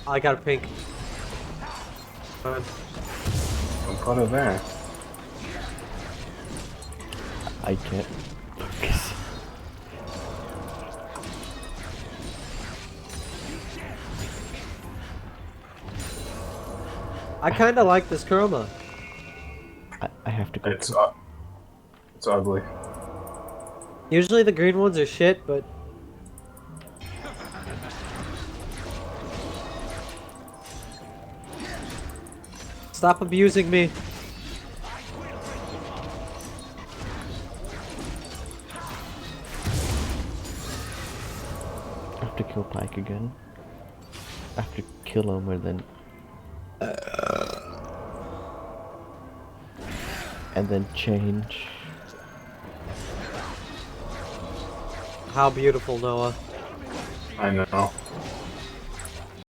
I got a pink. Don't put it there. I can't focus. I kind of like this chroma. I have to go. It's ugly. Usually the green ones are shit, but stop abusing me. I have to kill Pike again. I have to kill him and then change. How beautiful, Noah. I know.